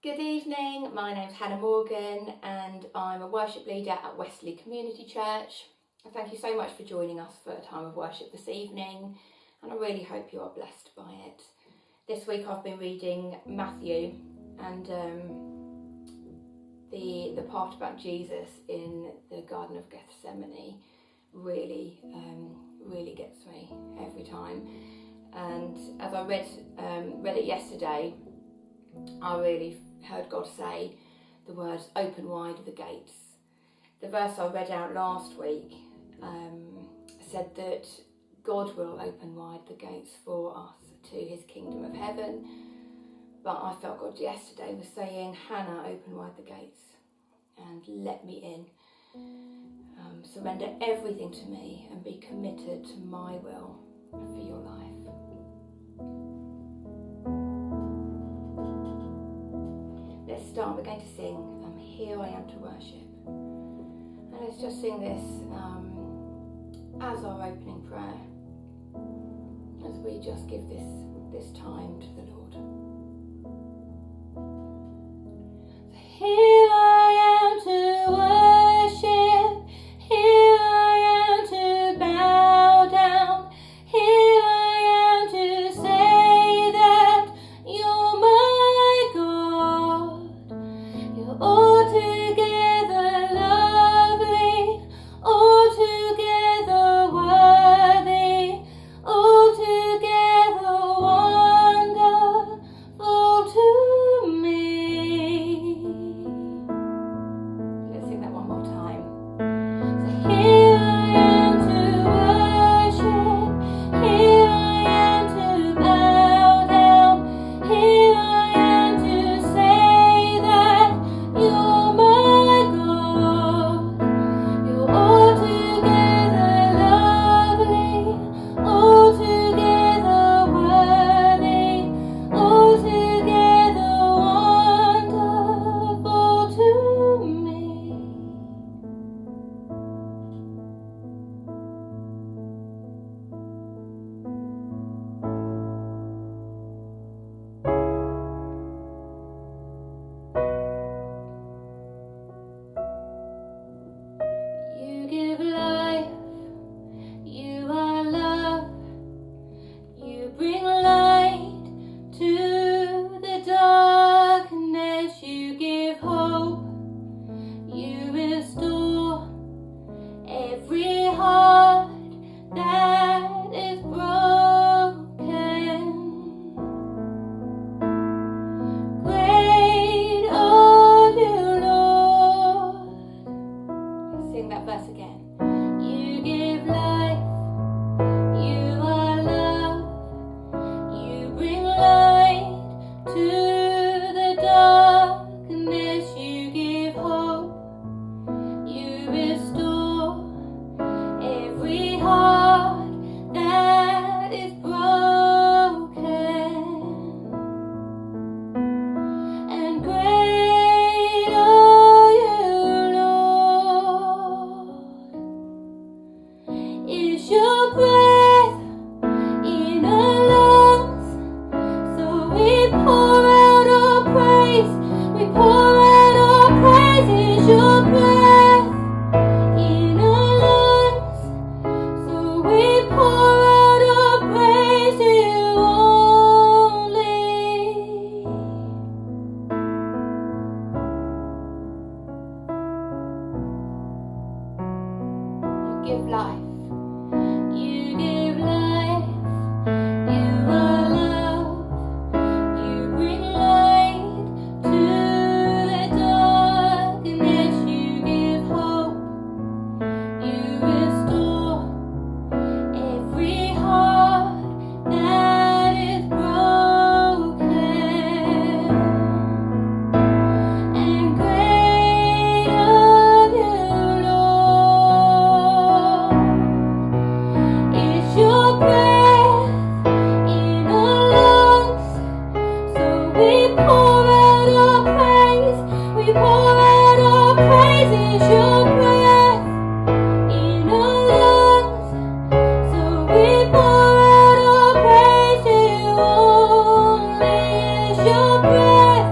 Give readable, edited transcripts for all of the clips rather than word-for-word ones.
Good evening, my name's Hannah Morgan and I'm a worship leader at Wesley Community Church. Thank you so much for joining us for a time of worship this evening, and I really hope you are blessed by it. This week I've been reading Matthew, and the part about Jesus in the Garden of Gethsemane really gets me every time. And as I read it yesterday, I really heard God say the words, "Open wide the gates." The verse I read out last week said that God will open wide the gates for us to his kingdom of heaven. But I felt God yesterday was saying, "Hannah, open wide the gates and let me in. Surrender everything to me and be committed to my will for your life." Let's start. We're going to sing "Here I Am to Worship." And let's just sing this as our opening prayer, as we just give this time to the Lord. So here I am to worship, here I am to bow down, here I am to say that you're my God. You're altogether lovely, altogether worthy, altogether wonderful to me. Let's sing that one more time. So here I am to worship, here I am to bow down, here I am to say that you're my God. You're altogether lovely, altogether worthy, altogether wonderful to me. You give life, you are love, you bring light to the darkness, you give hope, you restore every heart that is broken. Great are you, Lord. Let's sing that verse again. You give life, you are love, you bring light to the darkness, you give hope, you restore every heart that is broken. And great are you, Lord. Is your breath in our lungs? So we pour out our praise, we pour out our praise. Is your breath in our lungs? So we pour out our praise to you only. You give life, you give life, you are love, you bring light to the darkness, you give hope, you restore every heart that is broken. And great are you, Lord. It's your breath in our lungs, so we pour out our praise, we pour out our praise. It's your breath in our lungs, so we pour out our praise to you only. It's your breath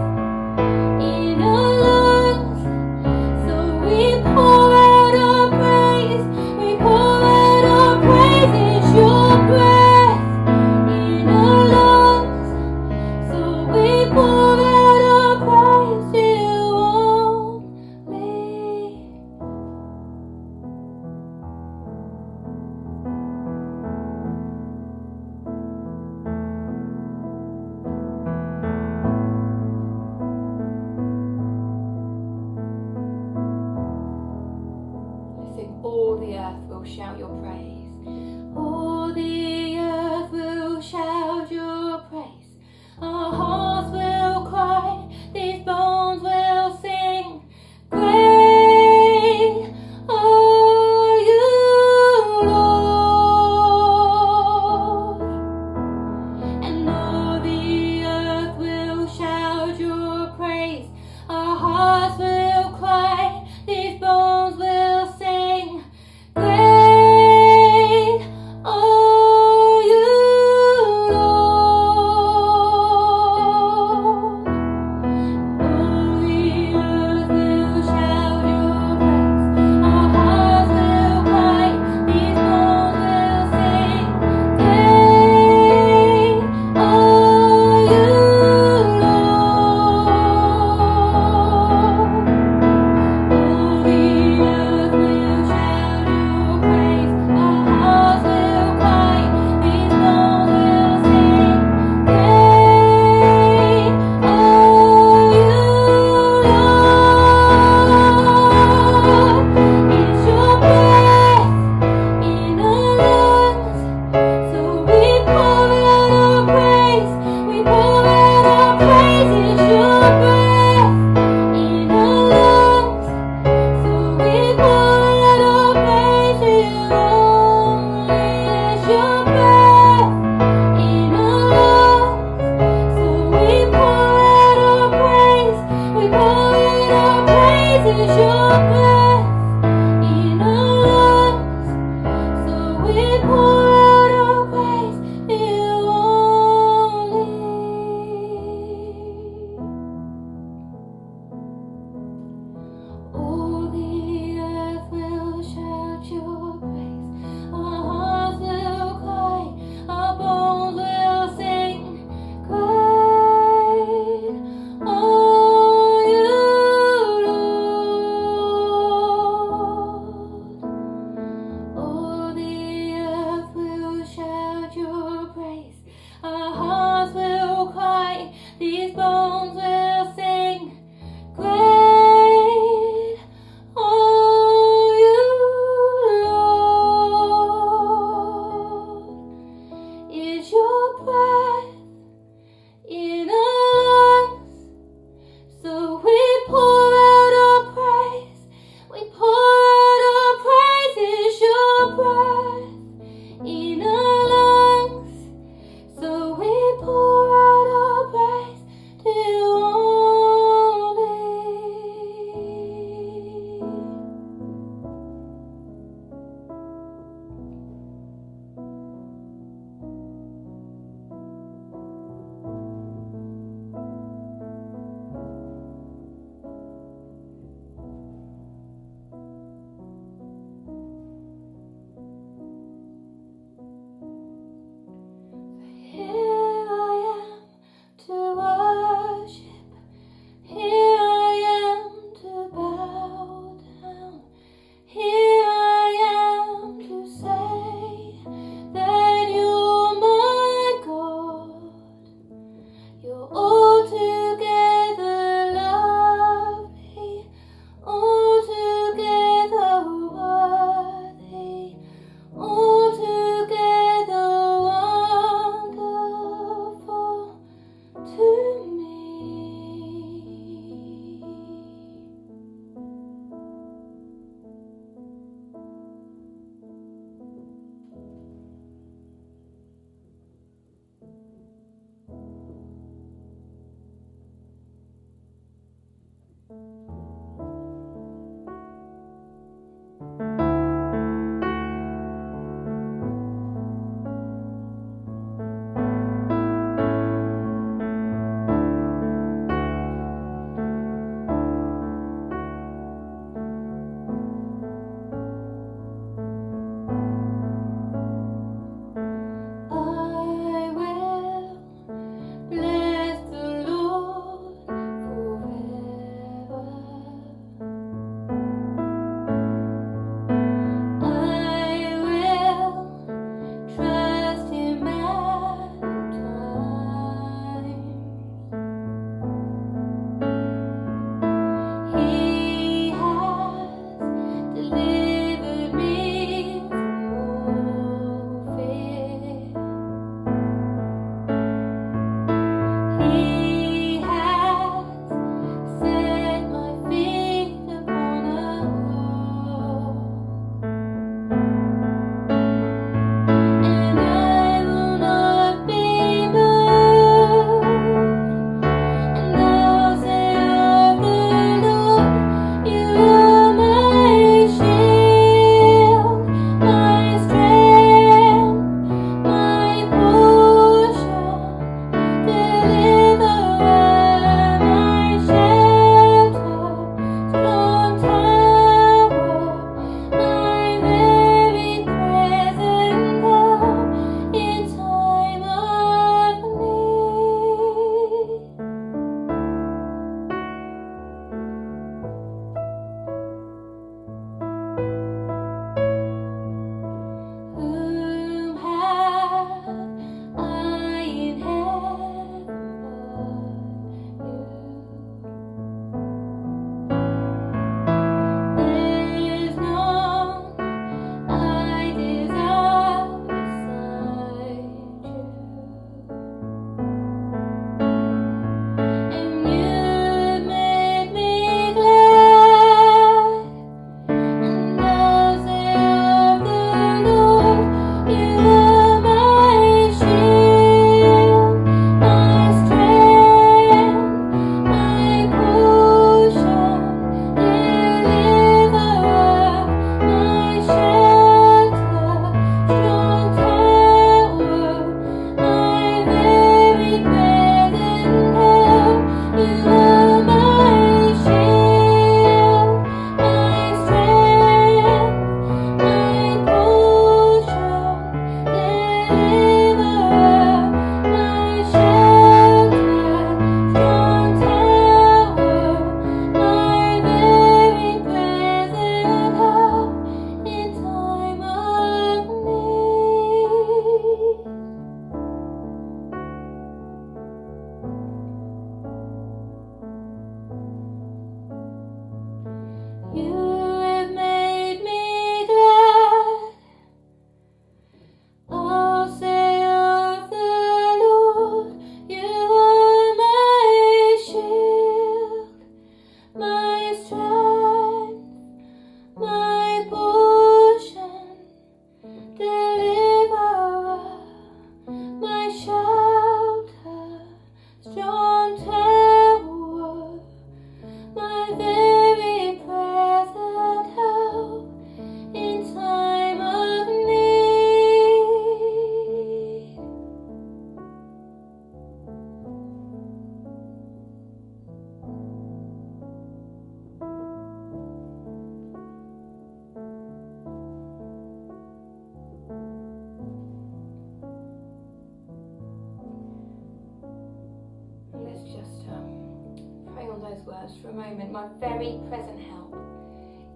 those words for a moment. My very present help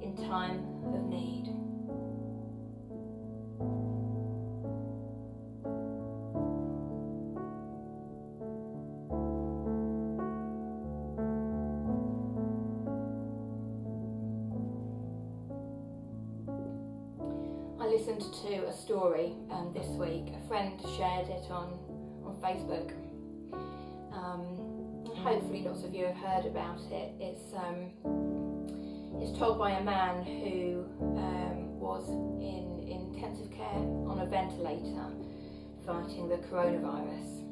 in time of need. I listened to a story this week. A friend shared it on Facebook. Hopefully lots of you have heard about it. It's told by a man who was in intensive care on a ventilator fighting the coronavirus,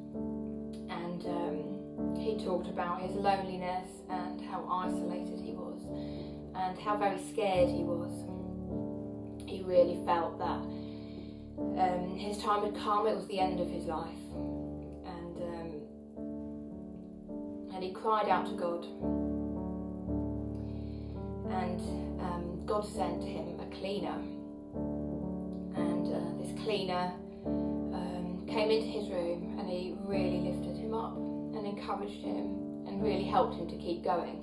and he talked about his loneliness and how isolated he was and how very scared he was. He really felt that his time had come. It was the end of his life, and he cried out to God, and God sent him a cleaner, and this cleaner came into his room, and he really lifted him up and encouraged him and really helped him to keep going.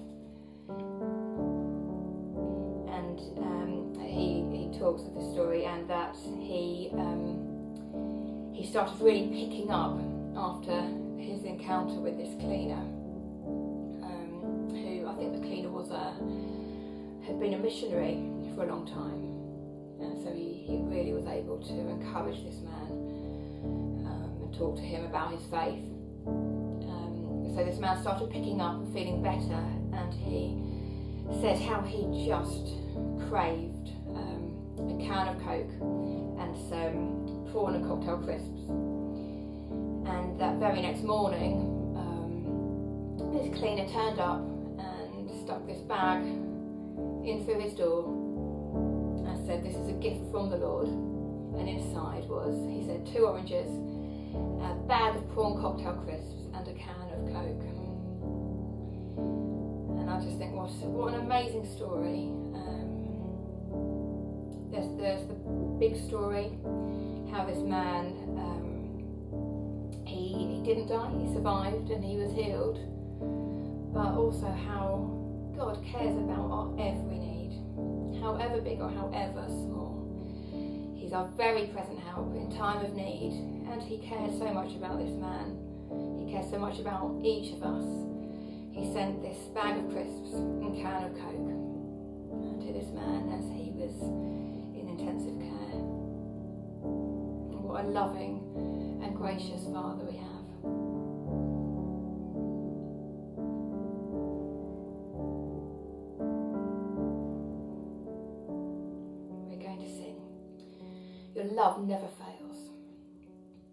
And he talks of the story, and that he started really picking up after his encounter with this cleaner, who I think the cleaner had been a missionary for a long time, and so he really was able to encourage this man and talk to him about his faith. So this man started picking up and feeling better, and he said how he just craved a can of Coke and some prawn and cocktail crisps. And that very next morning, this cleaner turned up and stuck this bag in through his door and said, "This is a gift from the Lord." And inside was, he said, 2 oranges, a bag of prawn cocktail crisps and a can of Coke. And I just think, what an amazing story. There's the big story, how this man, he didn't die, he survived and he was healed, but also how God cares about our every need, however big or however small. He's our very present help in time of need, and he cares so much about this man. He cares so much about each of us. He sent this bag of crisps and can of Coke to this man as he was in intensive care. What a loving and gracious Father we have. We're going to sing. Your love never fails.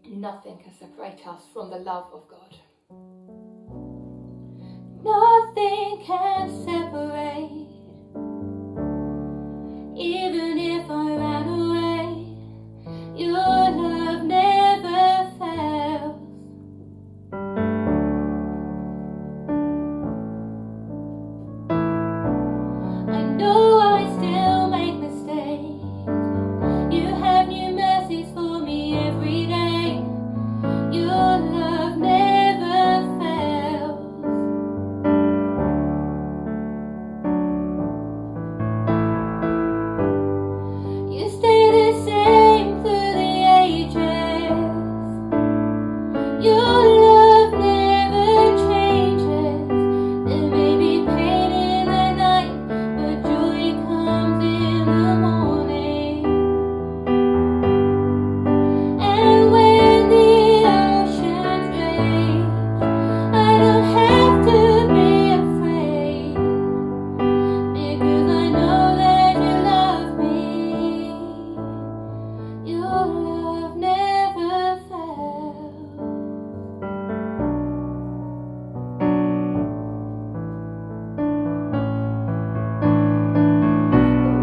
Nothing can separate us from the love of God. Nothing can separate. Even if I ran away, your love never fails. I know I still make mistakes. You have new mercies for me every day. Your love never fails. You stay the same through the ages. Your love never changes. There may be pain in the night, but joy comes in the morning. And when the oceans rage, I don't have to be afraid, because I know that you love me. Your love never fails.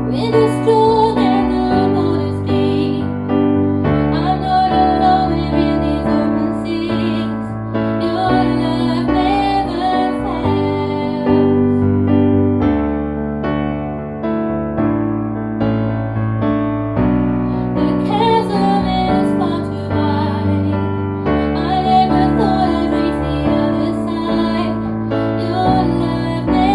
The wind is strong and the waters deep. I'm not alone here in these open seas. Your love never fails. The chasm is far too wide. I never thought I'd reach the other side. Your love never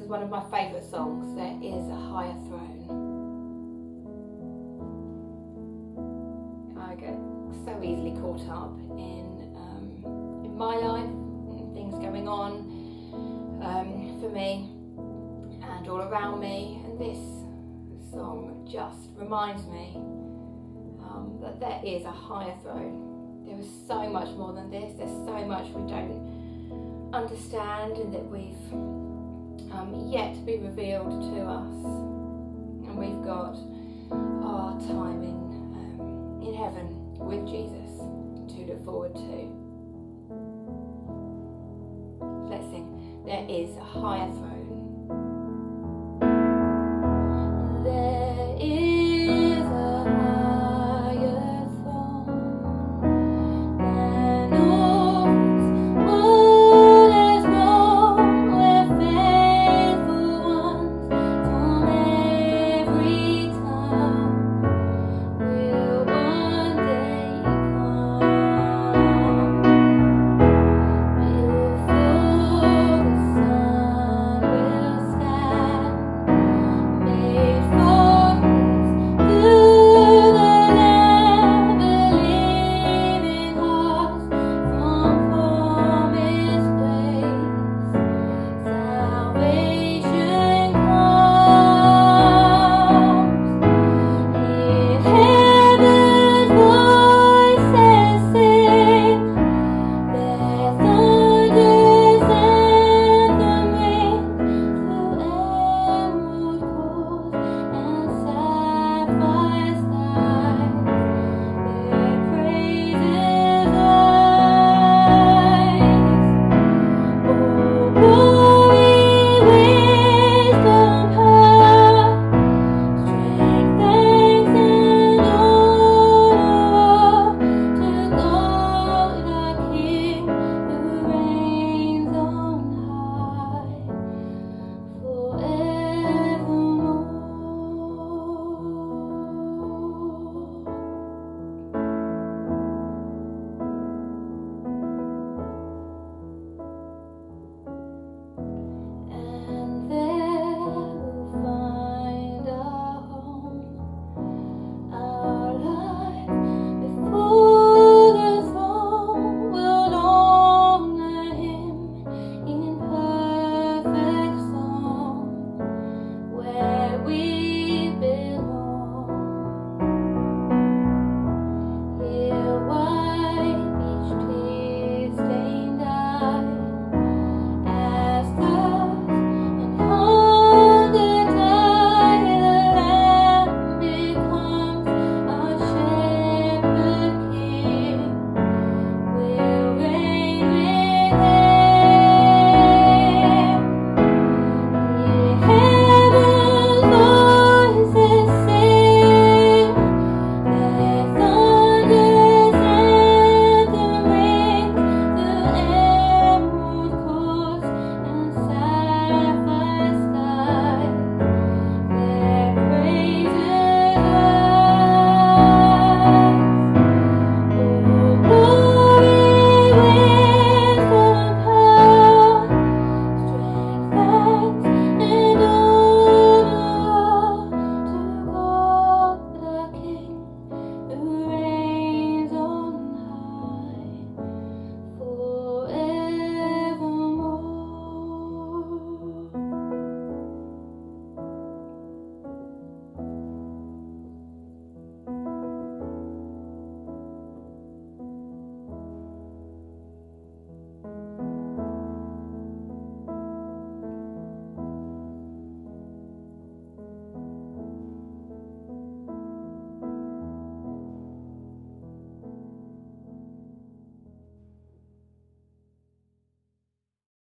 One of my favourite songs. There is a higher throne. I get so easily caught up in my life, things going on for me and all around me, and this song just reminds me that there is a higher throne. There is so much more than this. There's so much we don't understand and that we've yet to be revealed to us, and we've got our time in heaven with Jesus to look forward to. Let's sing. There is a higher throne.